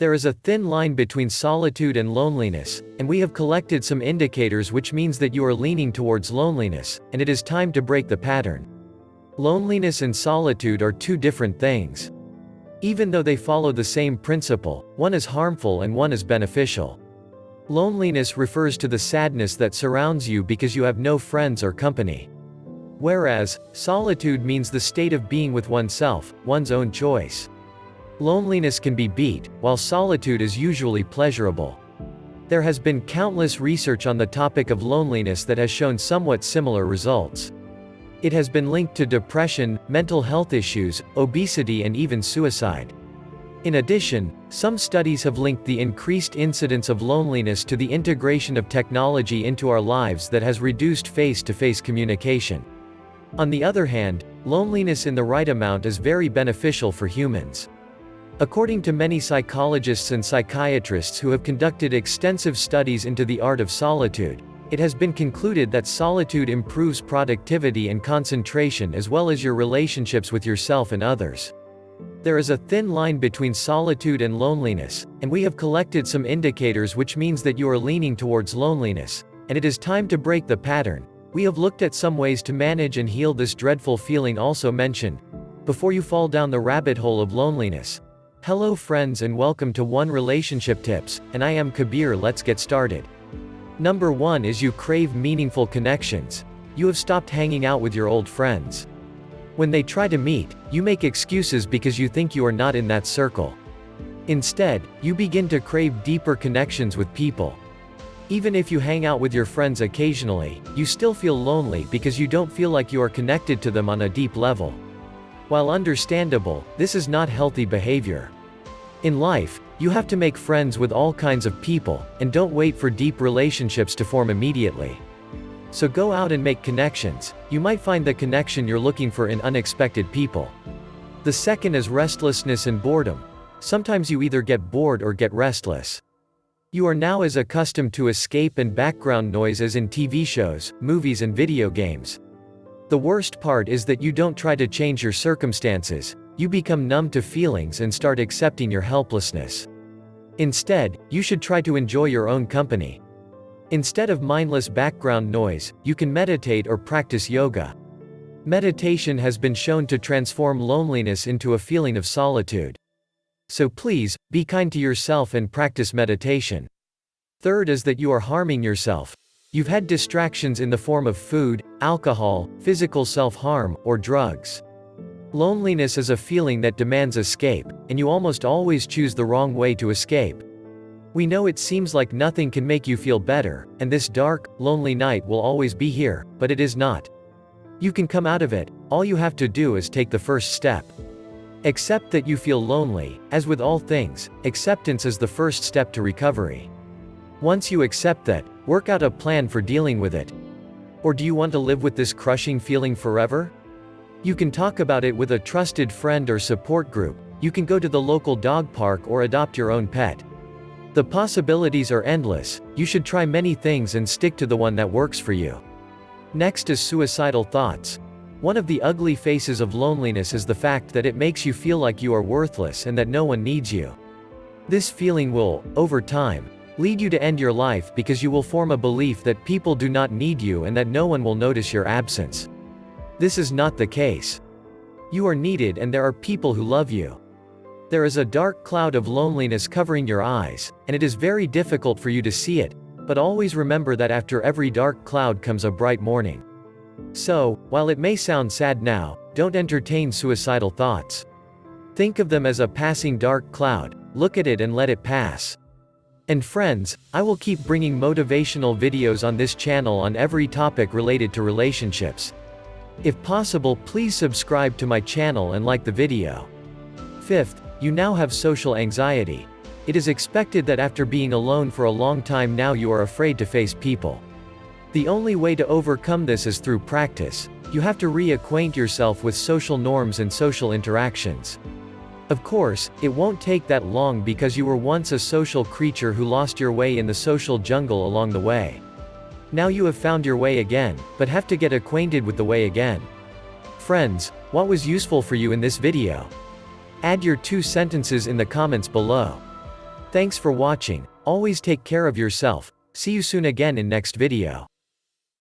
There is a thin line between solitude and loneliness, and we have collected some indicators which means that you are leaning towards loneliness, and it is time to break the pattern. Loneliness and solitude are two different things. Even though they follow the same principle, one is harmful and one is beneficial. Loneliness refers to the sadness that surrounds you because you have no friends or company. Whereas, solitude means the state of being with oneself, one's own choice. Loneliness can be beat, while solitude is usually pleasurable. There has been countless research on the topic of loneliness that has shown somewhat similar results. It has been linked to depression, mental health issues, obesity and even suicide. In addition, some studies have linked the increased incidence of loneliness to the integration of technology into our lives that has reduced face-to-face communication. On the other hand, loneliness in the right amount is very beneficial for humans. According to many psychologists and psychiatrists who have conducted extensive studies into the art of solitude, it has been concluded that solitude improves productivity and concentration as well as your relationships with yourself and others. There is a thin line between solitude and loneliness, and we have collected some indicators which means that you are leaning towards loneliness, and it is time to break the pattern. We have looked at some ways to manage and heal this dreadful feeling also mentioned, before you fall down the rabbit hole of loneliness. Hello friends and welcome to One Relationship Tips, and I am Kabir. Let's get started. Number 1 is you crave meaningful connections. You have stopped hanging out with your old friends. When they try to meet, you make excuses because you think you are not in that circle. Instead, you begin to crave deeper connections with people. Even if you hang out with your friends occasionally, you still feel lonely because you don't feel like you are connected to them on a deep level. While understandable, this is not healthy behavior. In life, you have to make friends with all kinds of people, and don't wait for deep relationships to form immediately. So go out and make connections. You might find the connection you're looking for in unexpected people. The second is restlessness and boredom. Sometimes you either get bored or get restless. You are now as accustomed to escape and background noise as in TV shows, movies and video games. The worst part is that you don't try to change your circumstances, you become numb to feelings and start accepting your helplessness. Instead, you should try to enjoy your own company. Instead of mindless background noise, you can meditate or practice yoga. Meditation has been shown to transform loneliness into a feeling of solitude. So please, be kind to yourself and practice meditation. Third is that you are harming yourself. You've had distractions in the form of food, alcohol, physical self-harm, or drugs. Loneliness is a feeling that demands escape, and you almost always choose the wrong way to escape. We know it seems like nothing can make you feel better, and this dark, lonely night will always be here, but it is not. You can come out of it. All you have to do is take the first step. Accept that you feel lonely. As with all things, acceptance is the first step to recovery. Once you accept that, work out a plan for dealing with it. Or do you want to live with this crushing feeling forever? You can talk about it with a trusted friend or support group. You can go to the local dog park or adopt your own pet. The possibilities are endless. You should try many things and stick to the one that works for you. Next is suicidal thoughts. One of the ugly faces of loneliness is the fact that it makes you feel like you are worthless and that no one needs you. This feeling will, over time, lead you to end your life because you will form a belief that people do not need you and that no one will notice your absence. This is not the case. You are needed and there are people who love you. There is a dark cloud of loneliness covering your eyes, and it is very difficult for you to see it, but always remember that after every dark cloud comes a bright morning. So, while it may sound sad now, don't entertain suicidal thoughts. Think of them as a passing dark cloud, look at it and let it pass. And friends, I will keep bringing motivational videos on this channel on every topic related to relationships. If possible, please subscribe to my channel and like the video. Fifth, you now have social anxiety. It is expected that after being alone for a long time now you are afraid to face people. The only way to overcome this is through practice. You have to reacquaint yourself with social norms and social interactions. Of course, it won't take that long because you were once a social creature who lost your way in the social jungle along the way. Now you have found your way again, but have to get acquainted with the way again. Friends, what was useful for you in this video? Add your 2 sentences in the comments below. Thanks for watching. Always take care of yourself. See you soon again in next video.